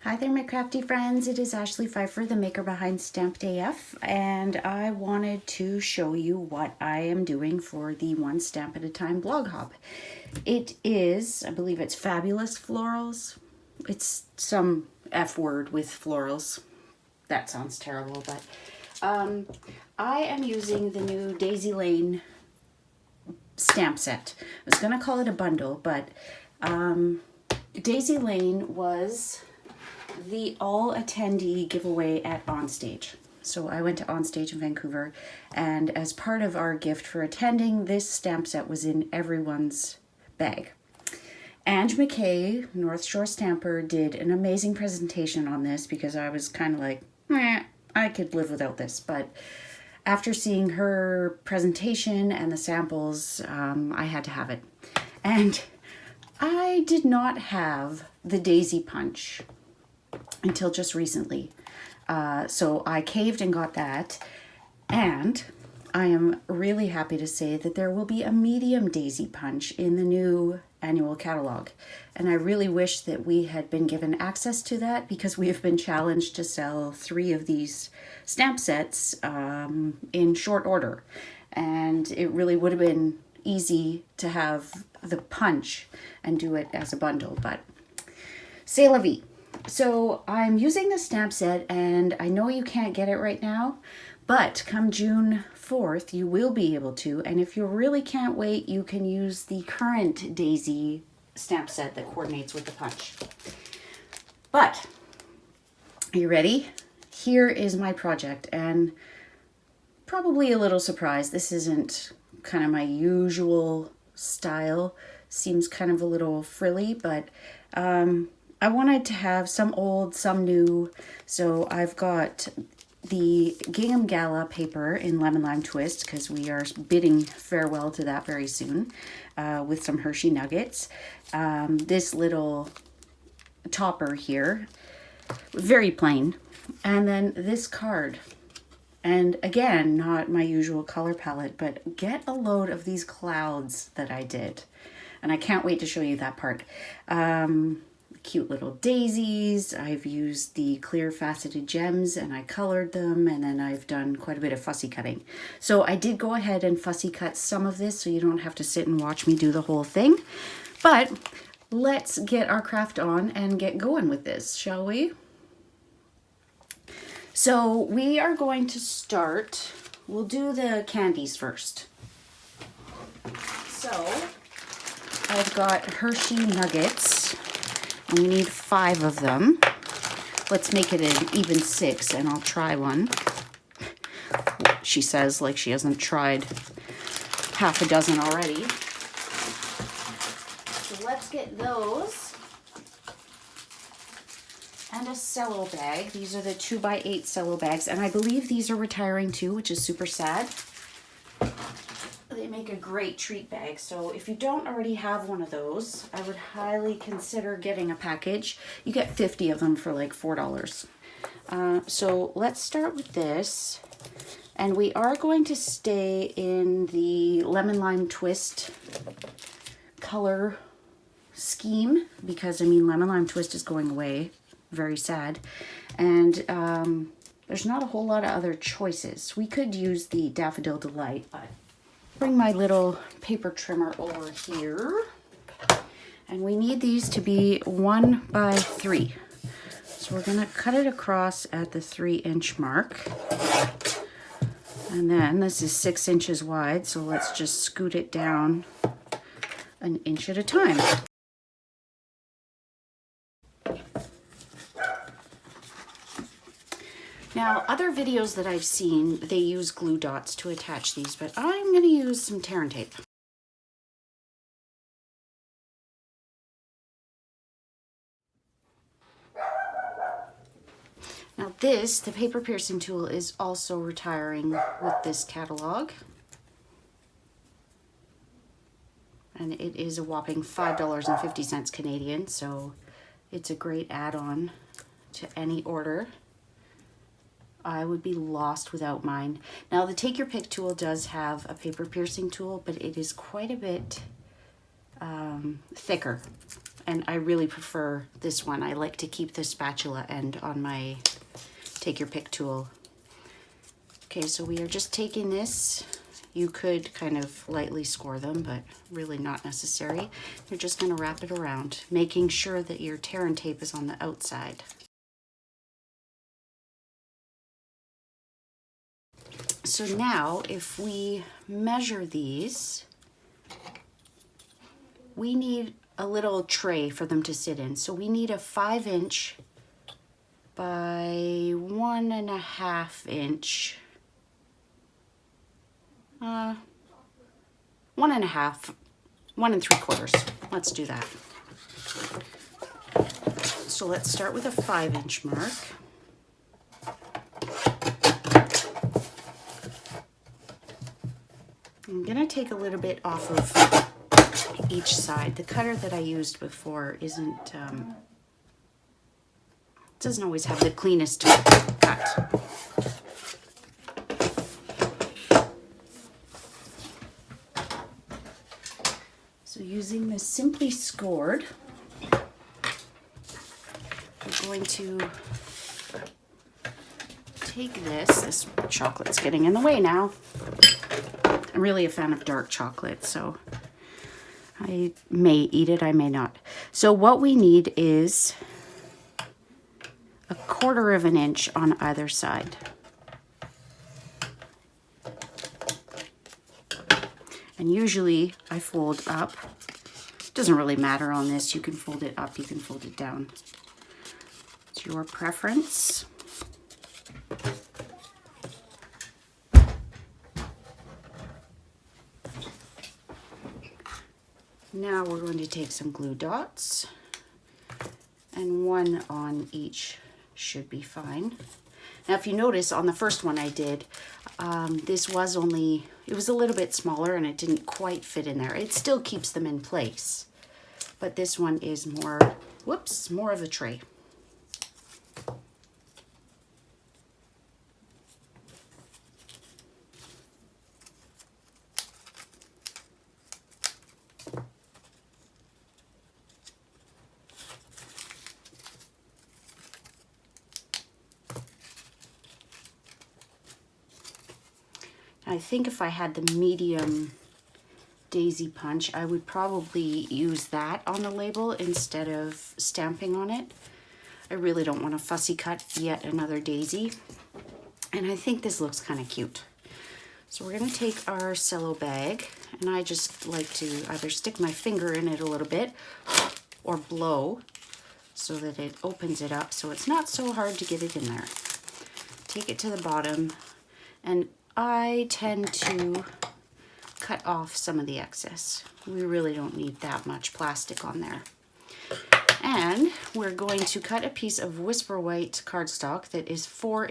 Hi there, my crafty friends. It is Ashley Pfeiffer, the maker behind Stamped AF, and I wanted to show you what I am doing for the One Stamp at a Time blog hop. It is, I believe it's Fabulous Florals. It's some F word with florals. That sounds terrible, but I am using the new Daisy Lane stamp set. I was going to call it a bundle, but Daisy Lane was the all attendee giveaway at Onstage. So I went to Onstage in Vancouver, and as part of our gift for attending, this stamp set was in everyone's bag. Ange McKay, North Shore Stamper, did an amazing presentation on this because I was kind of like, I could live without this. But after seeing her presentation and the samples, I had to have it. And I did not have the Daisy Punch until just recently. So I caved and got that. And I am really happy to say that there will be a medium Daisy Punch in the new annual catalog. And I really wish that we had been given access to that because we have been challenged to sell 3 of these stamp sets in short order. And it really would have been easy to have the punch and do it as a bundle, but c'est la vie. So I'm using the stamp set, and I know you can't get it right now, but come June 4th, you will be able to. And if you really can't wait, you can use the current Daisy stamp set that coordinates with the punch. But, are you ready? Here is my project, and probably a little surprised. This isn't kind of my usual style. Seems kind of a little frilly, but I wanted to have some old, some new, so I've got the Gingham Gala paper in Lemon Lime Twist because we are bidding farewell to that very soon with some Hershey nuggets. This little topper here, very plain, and then this card. And again, not my usual color palette, but get a load of these clouds that I did. And I can't wait to show you that part. Cute little daisies. I've used the clear faceted gems and I colored them, and then I've done quite a bit of fussy cutting. So I did go ahead and fussy cut some of this so you don't have to sit and watch me do the whole thing. But let's get our craft on and get going with this, shall we? So we are going to we'll do the candies first. So I've got Hershey nuggets. And we need 5 of them. Let's make it an even 6, and I'll try one. She says like she hasn't tried half a dozen already. So let's get those. And a cello bag. These are the 2x8 cello bags, and I believe these are retiring too, which is super sad. They make a great treat bag, so if you don't already have one of those, I would highly consider getting a package. You get 50 of them for like $4. So let's start with this, and we are going to stay in the Lemon Lime Twist color scheme because, I mean, Lemon Lime Twist is going away. Very sad. And there's not a whole lot of other choices. We could use the Daffodil Delight, but bring my little paper trimmer over here, and we need these to be 1x3. So we're going to cut it across at the 3-inch mark, and then this is 6 inches wide, so let's just scoot it down an inch at a time. Now, other videos that I've seen, they use glue dots to attach these, but I'm going to use some tear and tape. Now this, the paper piercing tool, is also retiring with this catalog. And it is a whopping $5.50 Canadian, so it's a great add-on to any order. I would be lost without mine. Now the Take Your Pick tool does have a paper piercing tool, but it is quite a bit thicker and I really prefer this one. I like to keep the spatula end on my take your pick tool. Okay, so we are just taking this. You could kind of lightly score them, but really not necessary. You're just going to wrap it around, making sure that your tear and tape is on the outside. So now if we measure these, we need a little tray for them to sit in. So we need a 5" by 1.5" 1.5, 1 3/4. Let's do that. So let's start with a 5" mark. I'm gonna take a little bit off of each side. The cutter that I used before doesn't always have the cleanest cut. So using the Simply Scored, we're going to take this chocolate's getting in the way now. I'm really a fan of dark chocolate, so I may eat it, I may not. So what we need is a 1/4 inch on either side. And usually I fold up. Doesn't really matter on this. You can fold it up, you can fold it down. It's your preference. Now we're going to take some glue dots, and 1 on each should be fine. Now if you notice on the first one I did, this was it was a little bit smaller and it didn't quite fit in there. It still keeps them in place, but this one is more of a tray. I think if I had the medium daisy punch, I would probably use that on the label instead of stamping on it. I really don't want to fussy cut yet another daisy. And I think this looks kind of cute. So we're going to take our cello bag, and I just like to either stick my finger in it a little bit or blow so that it opens it up so it's not so hard to get it in there. Take it to the bottom, and I tend to cut off some of the excess. We really don't need that much plastic on there. And we're going to cut a piece of Whisper White cardstock that is 4"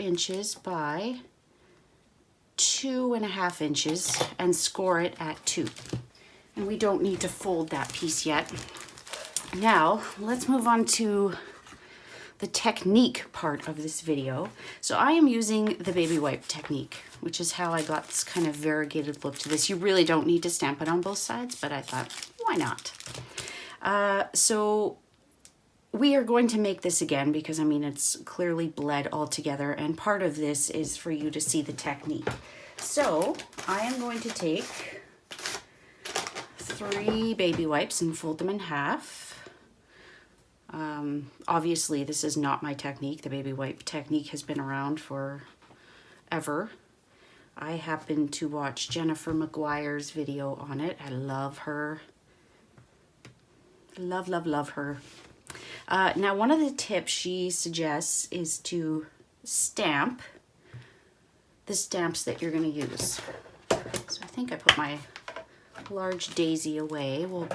by 2.5" and score it at 2. And we don't need to fold that piece yet. Now, let's move on to the technique part of this video. So I am using the baby wipe technique, which is how I got this kind of variegated look to this. You really don't need to stamp it on both sides, but I thought, why not? So we are going to make this again because, I mean, it's clearly bled all together, and part of this is for you to see the technique. So I am going to take 3 baby wipes and fold them in half. Obviously this is not my technique. The baby wipe technique has been around forever. I happened to watch Jennifer McGuire's video on it. I love her. Love, love, love her. Now one of the tips she suggests is to stamp the stamps that you're going to use. So I think I put my large daisy away. We'll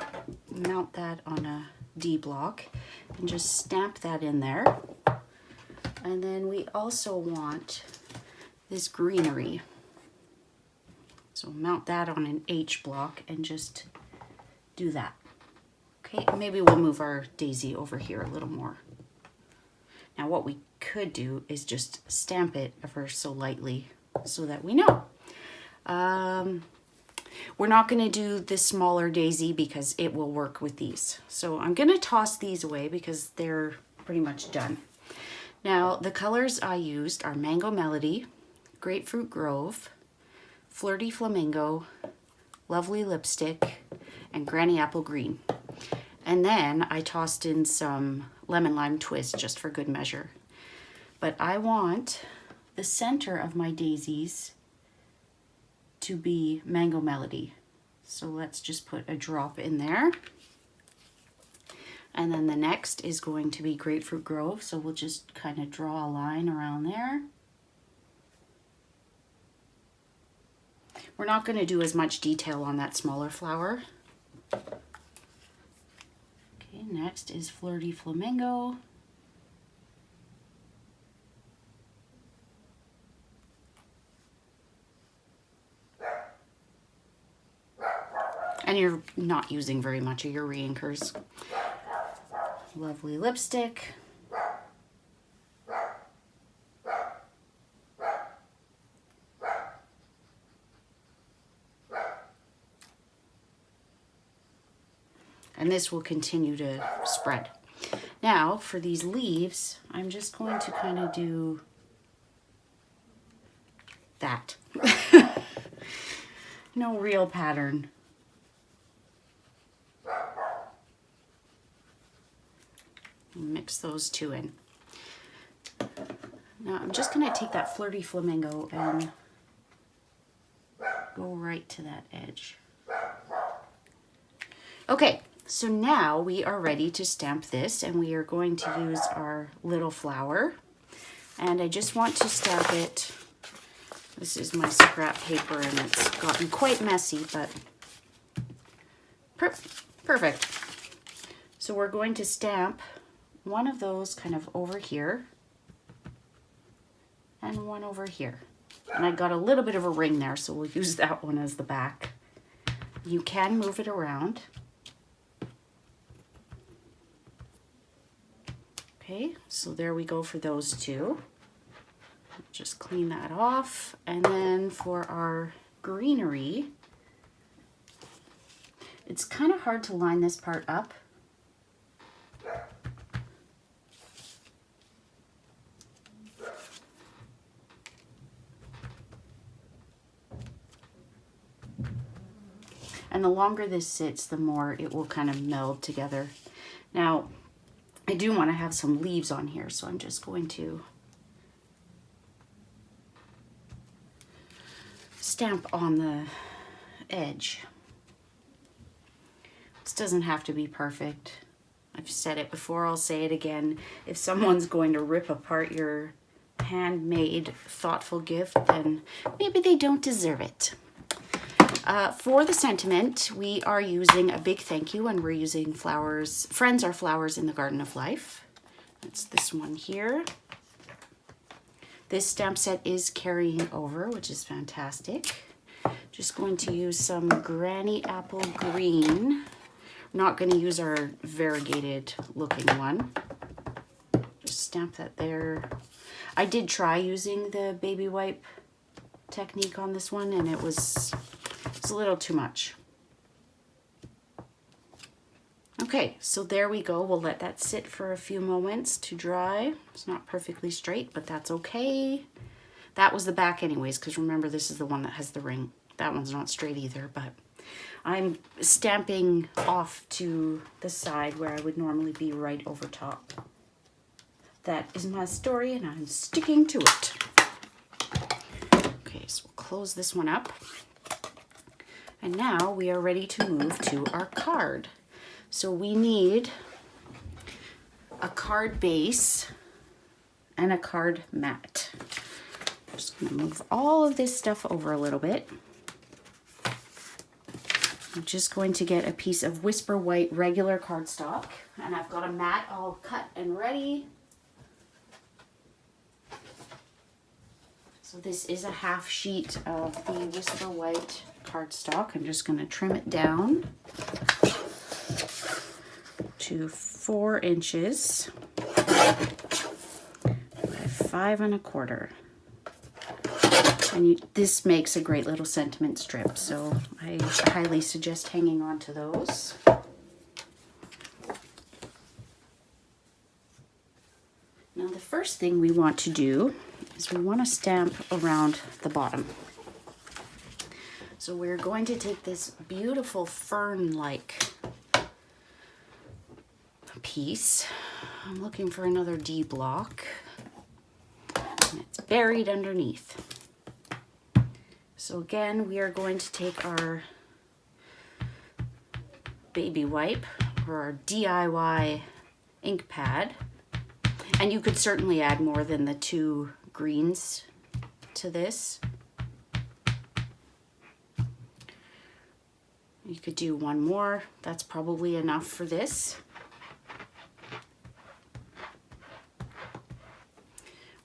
mount that on a D block and just stamp that in there. And then we also want this greenery. So mount that on an H block and just do that. Okay, and maybe we'll move our daisy over here a little more. Now what we could do is just stamp it ever so lightly so that we know. We're not going to do the smaller daisy because it will work with these. So I'm going to toss these away because they're pretty much done. Now, the colors I used are Mango Melody, Grapefruit Grove, Flirty Flamingo, Lovely Lipstick, and Granny Apple Green. And then I tossed in some Lemon Lime Twist just for good measure. But I want the center of my daisies to be Mango Melody. So let's just put a drop in there. And then the next is going to be Grapefruit Grove. So we'll just kind of draw a line around there. We're not going to do as much detail on that smaller flower. Okay, next is Flirty Flamingo. And you're not using very much of your reinkers. Lovely Lipstick. And this will continue to spread. Now, for these leaves, I'm just going to kind of do that. No real pattern. Mix those two in. Now I'm just going to take that Flirty Flamingo and go right to that edge. Okay, so now we are ready to stamp this, and we are going to use our little flower. And I just want to stamp it. This is my scrap paper and it's gotten quite messy, but perfect. So we're going to stamp one of those kind of over here and one over here. And I got a little bit of a ring there, so we'll use that one as the back. You can move it around. Okay, so there we go for those two. Just clean that off. And then for our greenery, it's kind of hard to line this part up. And the longer this sits, the more it will kind of meld together. Now, I do want to have some leaves on here, so I'm just going to stamp on the edge. This doesn't have to be perfect. I've said it before, I'll say it again. If someone's going to rip apart your handmade, thoughtful gift, then maybe they don't deserve it. For the sentiment, we are using a big thank you, and we're using flowers. Friends are flowers in the Garden of Life. That's this one here. This stamp set is carrying over, which is fantastic. Just going to use some Granny Apple Green. I'm not going to use our variegated looking one. Just stamp that there. I did try using the baby wipe technique on this one, and it's a little too much. Okay, so there we go. We'll let that sit for a few moments to dry. It's not perfectly straight, but that's okay. That was the back anyways, because remember, this is the one that has the ring. That one's not straight either, but I'm stamping off to the side where I would normally be right over top. That is my story, and I'm sticking to it. Okay, so we'll close this one up. And now we are ready to move to our card. So we need a card base and a card mat. I'm just going to move all of this stuff over a little bit. I'm just going to get a piece of Whisper White regular cardstock, and I've got a mat all cut and ready. So this is a half sheet of the Whisper White cardstock. I'm just going to trim it down to 4 inches by 5 1/4. And this makes a great little sentiment strip, so I highly suggest hanging on to those. Now the first thing we want to do is we want to stamp around the bottom. So we're going to take this beautiful fern-like piece. I'm looking for another D block, and it's buried underneath. So again, we are going to take our baby wipe or our DIY ink pad, and you could certainly add more than the 2 greens to this. You could do 1 more, that's probably enough for this.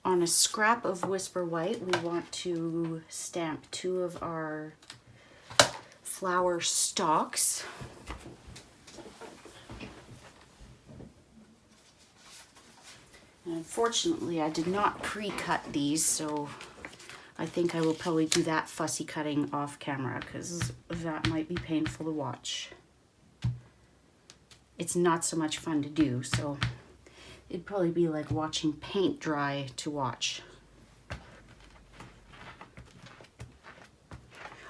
On a scrap of Whisper White, we want to stamp 2 of our flower stalks. And unfortunately, I did not pre-cut these, so I think I will probably do that fussy cutting off camera because that might be painful to watch. It's not so much fun to do, so it'd probably be like watching paint dry to watch.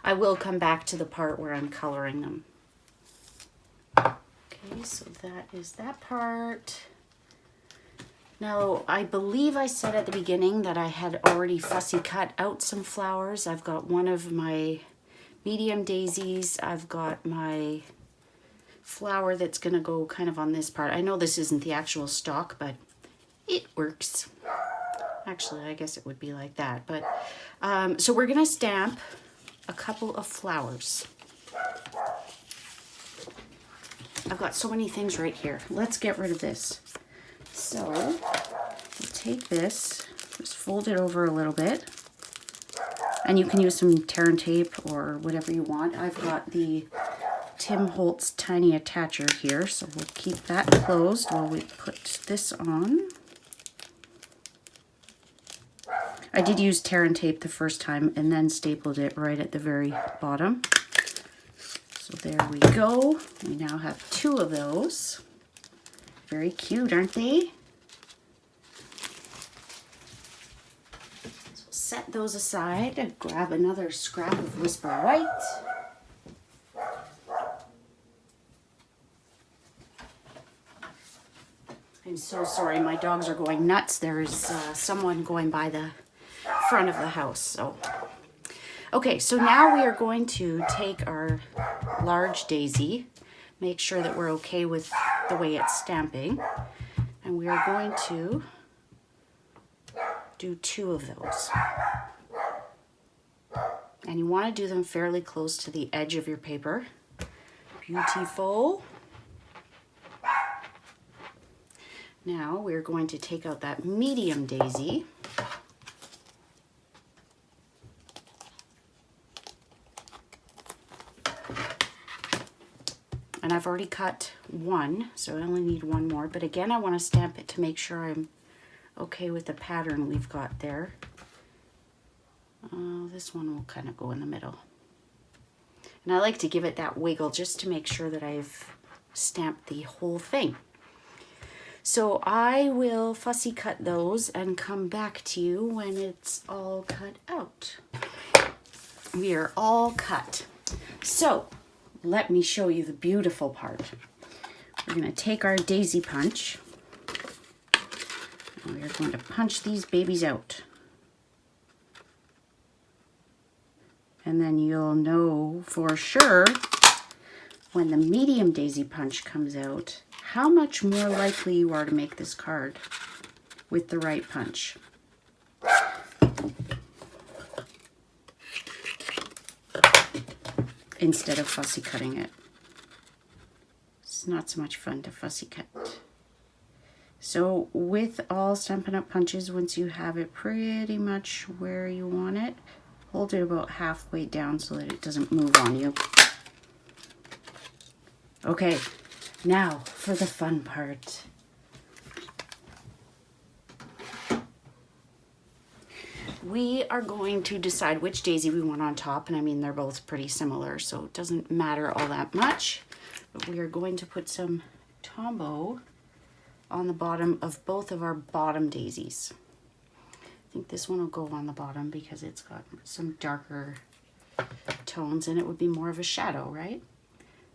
I will come back to the part where I'm coloring them. Okay, so that is that part. Now, I believe I said at the beginning that I had already fussy cut out some flowers. I've got one of my medium daisies. I've got my flower that's gonna go kind of on this part. I know this isn't the actual stalk, but it works. Actually, I guess it would be like that. But so we're gonna stamp a couple of flowers. I've got so many things right here. Let's get rid of this. So we'll take this, just fold it over a little bit, and you can use some tear and tape or whatever you want. I've got the Tim Holtz tiny attacher here, so we'll keep that closed while we put this on. I did use tear and tape the first time and then stapled it right at the very bottom. So there we go. We now have 2 of those. Very cute, aren't they? So set those aside and grab another scrap of Whisper White. I'm so sorry, my dogs are going nuts. There's someone going by the front of the house. So, okay, so now we are going to take our large daisy, make sure that we're okay with the way it's stamping, and we are going to do 2 of those. And you want to do them fairly close to the edge of your paper. Beautiful. Now we're going to take out that medium daisy. And I've already cut 1, so I only need 1 more. But again, I want to stamp it to make sure I'm okay with the pattern we've got there. This one will kind of go in the middle. And I like to give it that wiggle just to make sure that I've stamped the whole thing. So I will fussy cut those and come back to you when it's all cut out. We are all cut. So let me show you the beautiful part. We're going to take our daisy punch and we're going to punch these babies out. And then you'll know for sure when the medium daisy punch comes out how much more likely you are to make this card with the right punch. Instead of fussy cutting it. It's not so much fun to fussy cut. So with all Stampin' Up! Punches, once you have it pretty much where you want it, hold it about halfway down so that it doesn't move on you. Okay, now for the fun part. we are going to decide which daisy we want on top, and I mean they're both pretty similar, so it doesn't matter all that much. But we are going to put some Tombow on the bottom of both of our bottom daisies. I think this one will go on the bottom because it's got some darker tones and it would be more of a shadow, right?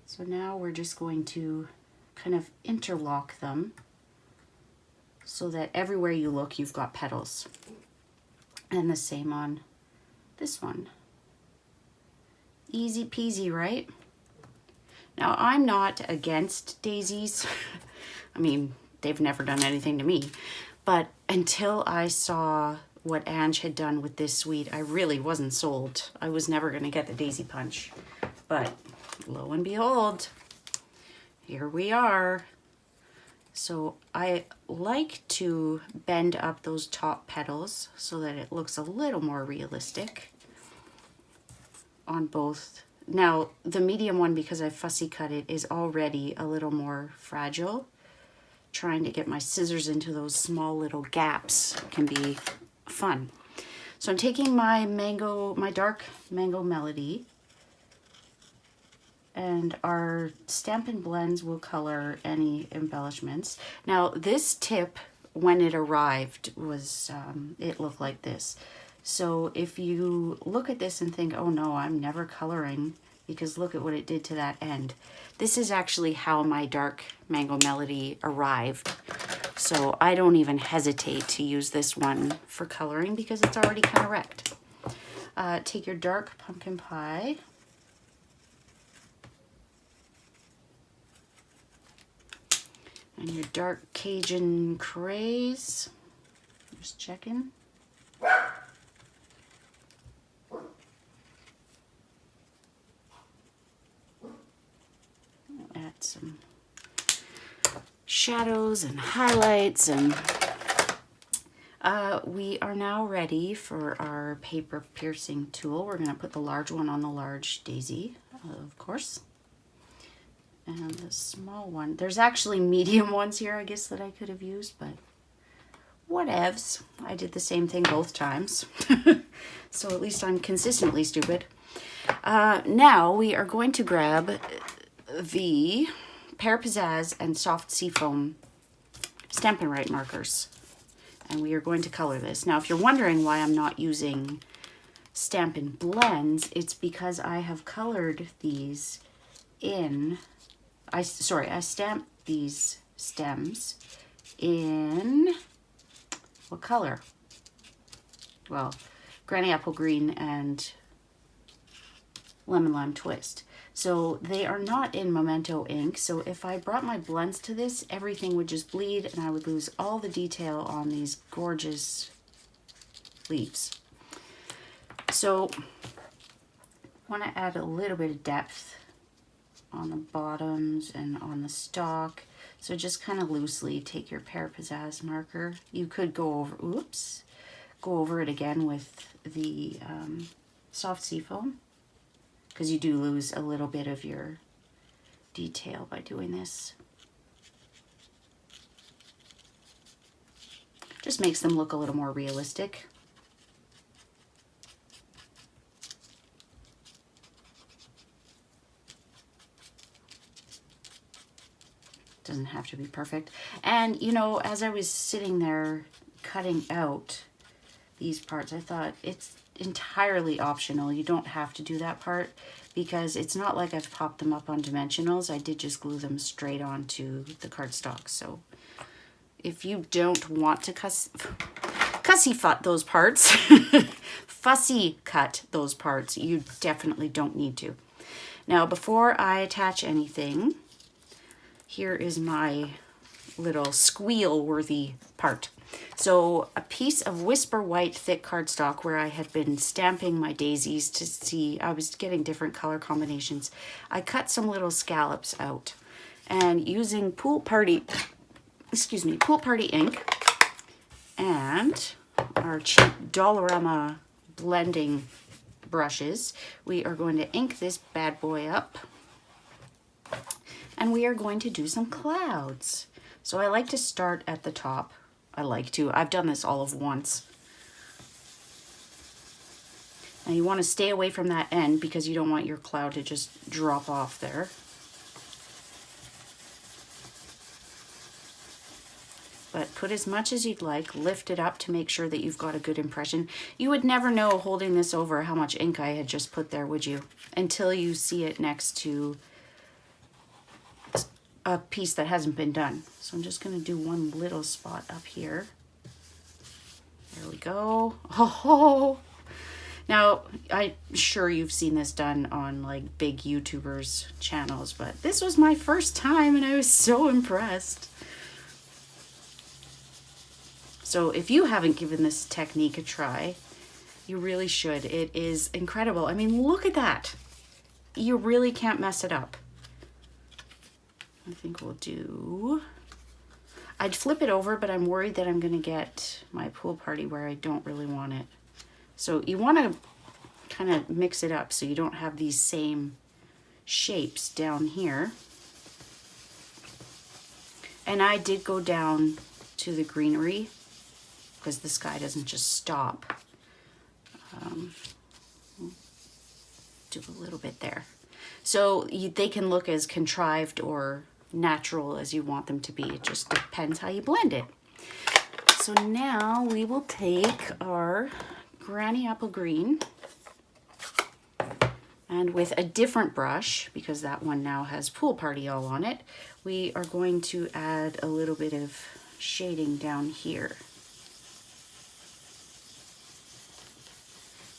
So now we're just going to kind of interlock them so that everywhere you look you've got petals. And the same on this one. Easy peasy, right? Now I'm not against daisies. I mean, they've never done anything to me. But until I saw what Ange had done with this suite, I really wasn't sold. I was never going to get the daisy punch. But lo and behold, here we are. So I like to bend up those top petals so that it looks a little more realistic on both. Now the medium one, because I fussy cut it, is already a little more fragile. Trying to get my scissors into those small little gaps can be fun. So I'm taking my dark mango melody, and our Stampin' Blends will color any embellishments. Now this tip, when it arrived, was it looked like this. So if you look at this and think, oh no, I'm never coloring, because look at what it did to that end. This is actually how my dark mango melody arrived. So I don't even hesitate to use this one for coloring because it's already kind of wrecked. Take your dark pumpkin pie. And your dark Cajun craze. Just checking. Add some shadows and highlights, and we are now ready for our paper piercing tool. We're going to put the large one on the large daisy, of course. And the small one, there's actually medium ones here, I guess, that I could have used, but whatevs. I did the same thing both times. So at least I'm consistently stupid. Now we are going to grab the Pear Pizzazz and Soft Seafoam Stampin' Right markers. And we are going to color this. Now, if you're wondering why I'm not using Stampin' Blends, it's because I have colored these in... I stamped these stems in... what color? Well, Granny Apple Green and Lemon Lime Twist. So they are not in Memento ink. So if I brought my blends to this, everything would just bleed and I would lose all the detail on these gorgeous leaves. So I want to add a little bit of depth on the bottoms and on the stalk. So just kind of loosely take your Pear Pizzazz marker. You could go over it again with the Soft Seafoam, because you do lose a little bit of your detail by doing this. Just makes them look a little more realistic. Doesn't have to be perfect. And you know, as I was sitting there cutting out these parts, I thought it's entirely optional. You don't have to do that part because it's not like I've popped them up on dimensionals. I did just glue them straight onto the cardstock. So if you don't want to fussy cut those parts, fussy cut those parts, you definitely don't need to. Now, before I attach anything, here is my little squeal-worthy part. So a piece of Whisper White thick cardstock where I had been stamping my daisies to see, I was getting different color combinations. I cut some little scallops out, and using Pool Party ink and our cheap Dollarama blending brushes, we are going to ink this bad boy up. And we are going to do some clouds. So I like to start at the top. I've done this all of once. Now you want to stay away from that end because you don't want your cloud to just drop off there. But put as much as you'd like, lift it up to make sure that you've got a good impression. You would never know holding this over how much ink I had just put there, would you? Until you see it next to a piece that hasn't been done. So I'm just going to do one little spot up here. There we go. Oh, now I'm sure you've seen this done on like big YouTubers channels, but this was my first time and I was so impressed. So if you haven't given this technique a try, you really should. It is incredible. I mean, look at that. You really can't mess it up. I think we'll do... I'd flip it over, but I'm worried that I'm going to get my pool party where I don't really want it. So you want to kind of mix it up so you don't have these same shapes down here. And I did go down to the greenery because the sky doesn't just stop. Do a little bit there. So they can look as contrived or natural as you want them to be. It just depends how you blend it. So now we will take our Granny Apple Green and with a different brush, because that one now has Pool Party all on it, we are going to add a little bit of shading down here.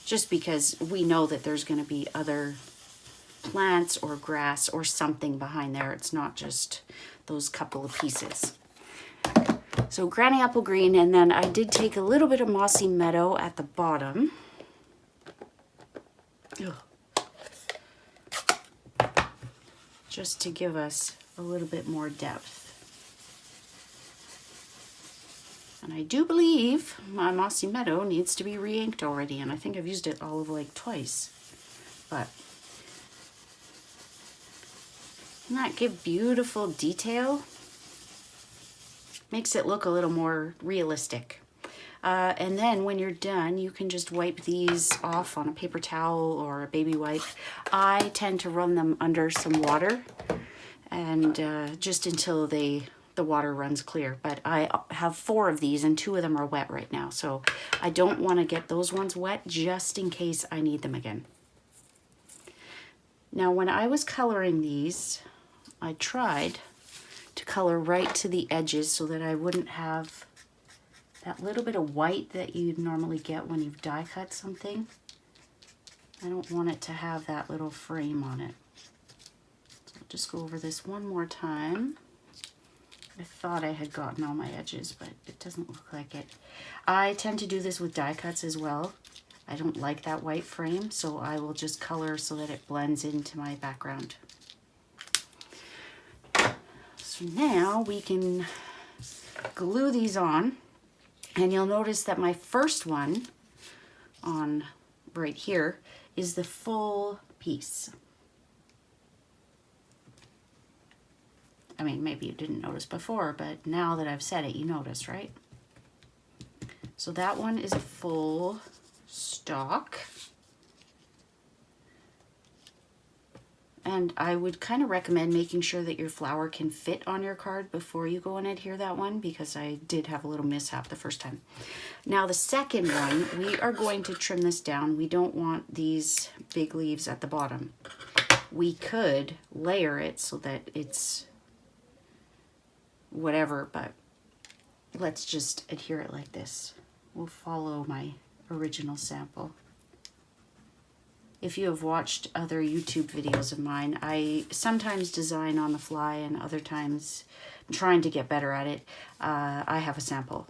Just because we know that there's going to be other plants or grass or something behind there. It's not just those couple of pieces. So Granny Apple Green, and then I did take a little bit of Mossy Meadow at the bottom. Just to give us a little bit more depth. And I do believe my Mossy Meadow needs to be re-inked already, and I think I've used it all of like twice. But doesn't that give beautiful detail? Makes it look a little more realistic. And then when you're done, you can just wipe these off on a paper towel or a baby wipe. I tend to run them under some water and just until the water runs clear. But I have 4 of these and 2 of them are wet right now. So I don't want to get those ones wet just in case I need them again. Now when I was coloring these, I tried to color right to the edges so that I wouldn't have that little bit of white that you'd normally get when you've die cut something. I don't want it to have that little frame on it. So I'll just go over this one more time. I thought I had gotten all my edges, but it doesn't look like it. I tend to do this with die cuts as well. I don't like that white frame, so I will just color so that it blends into my background. So now we can glue these on, and you'll notice that my first one on right here is the full piece. I mean, maybe you didn't notice before, but now that I've said it, you notice, right? So that one is a full stalk. And I would kind of recommend making sure that your flower can fit on your card before you go and adhere that one, because I did have a little mishap the first time. Now the second one, we are going to trim this down. We don't want these big leaves at the bottom. We could layer it so that it's whatever, but let's just adhere it like this. We'll follow my original sample. If you have watched other YouTube videos of mine, I sometimes design on the fly and other times I'm trying to get better at it. I have a sample.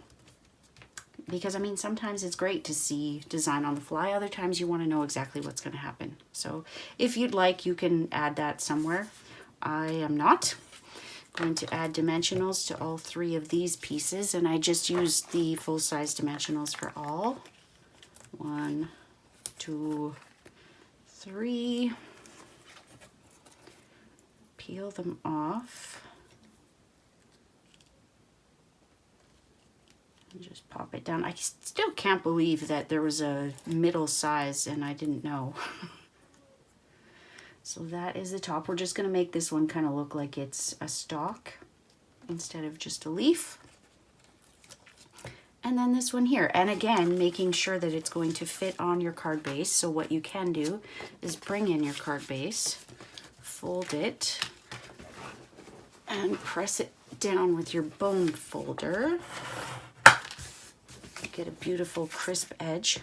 Because I mean, sometimes it's great to see design on the fly. Other times you want to know exactly what's going to happen. So if you'd like, you can add that somewhere. I am not going to add dimensionals to all 3 of these pieces, and I just used the full-size dimensionals for all. 1, 2, 3. Peel them off and just pop it down. I still can't believe that there was a middle size and I didn't know. So that is the top. We're just going to make this one kind of look like it's a stalk instead of just a leaf. And then this one here. And again, making sure that it's going to fit on your card base. So what you can do is bring in your card base, fold it, and press it down with your bone folder. Get a beautiful crisp edge.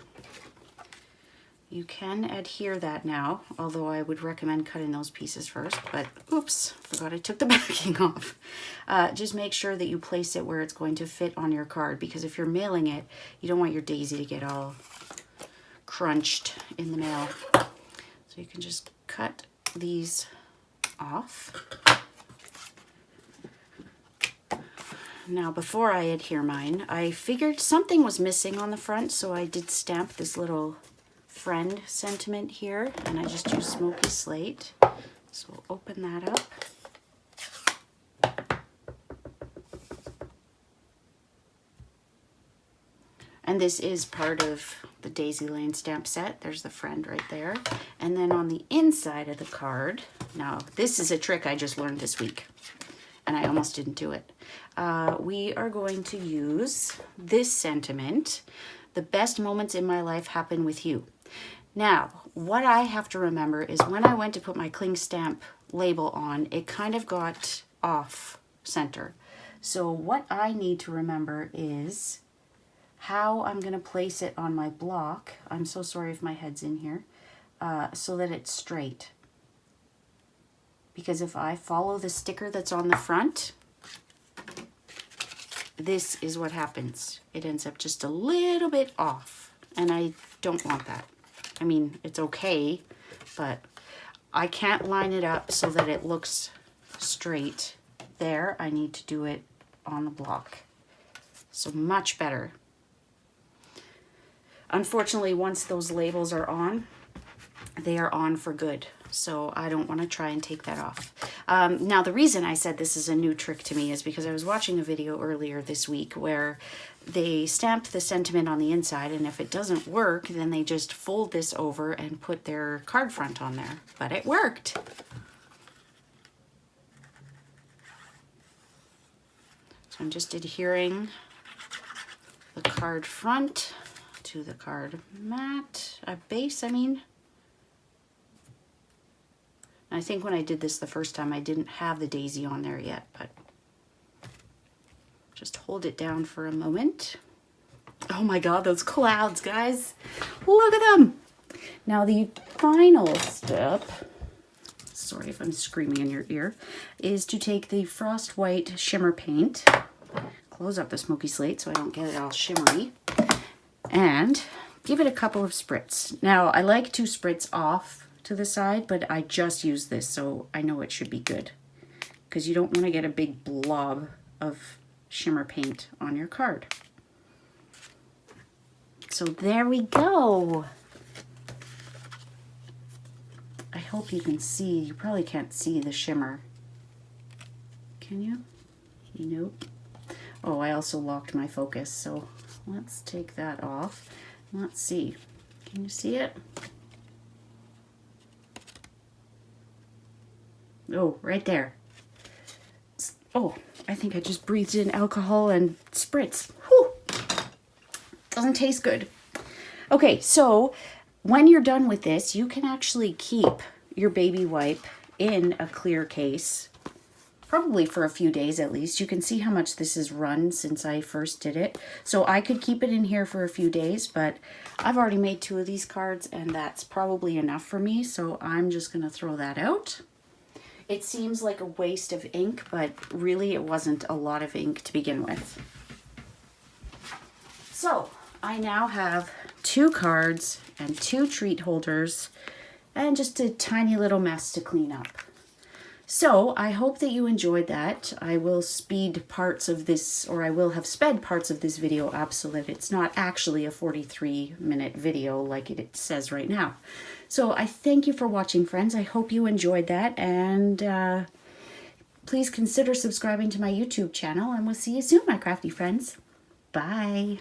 You can adhere that now, although I would recommend cutting those pieces first, but oops, forgot I took the backing off. Just make sure that you place it where it's going to fit on your card, because if you're mailing it, you don't want your daisy to get all crunched in the mail. So you can just cut these off. Now, before I adhere mine, I figured something was missing on the front, so I did stamp this little friend sentiment here, and I just used smoky slate. So we'll open that up. And this is part of the Daisy Lane stamp set. There's the friend right there. And then on the inside of the card, now this is a trick I just learned this week, and I almost didn't do it. We are going to use this sentiment: the best moments in my life happen with you. Now, what I have to remember is when I went to put my cling stamp label on, it kind of got off center. So what I need to remember is how I'm going to place it on my block. I'm so sorry if my head's in here. So that it's straight. Because if I follow the sticker that's on the front, this is what happens. It ends up just a little bit off, and I don't want that. I mean, it's okay, but I can't line it up so that it looks straight there. I need to do it on the block. So much better. Unfortunately, once those labels are on, they are on for good. So I don't want to try and take that off. Now, the reason I said this is a new trick to me is because I was watching a video earlier this week where they stamped the sentiment on the inside, and if it doesn't work, then they just fold this over and put their card front on there. But it worked. So I'm just adhering the card front to the card mat, base, I mean. I think when I did this the first time, I didn't have the daisy on there yet, but just hold it down for a moment. Oh my God, those clouds, guys. Look at them. Now the final step, sorry if I'm screaming in your ear, is to take the Frost White shimmer paint, close up the smoky slate so I don't get it all shimmery, and give it a couple of spritz. Now I like to spritz off to the side, but I just use this, so I know it should be good, because you don't want to get a big blob of shimmer paint on your card. So there we go. I hope you can see. You probably can't see the shimmer. Can you? Nope. Oh, I also locked my focus, so let's take that off. Let's see. Can you see it? Oh, right there. Oh, I think I just breathed in alcohol and spritz. Whew. Doesn't taste good. Okay, so when you're done with this, you can actually keep your baby wipe in a clear case, probably for a few days at least. You can see how much this has run since I first did it. So I could keep it in here for a few days, but I've already made 2 of these cards, and that's probably enough for me, so I'm just going to throw that out. It seems like a waste of ink, but really it wasn't a lot of ink to begin with. So I now have 2 cards and 2 treat holders and just a tiny little mess to clean up. So I hope that you enjoyed that. I will speed parts of this, or I will have sped parts of this video up so that it's not actually a 43-minute video like it says right now. So I thank you for watching, friends. I hope you enjoyed that, and please consider subscribing to my YouTube channel, and we'll see you soon, my crafty friends. Bye.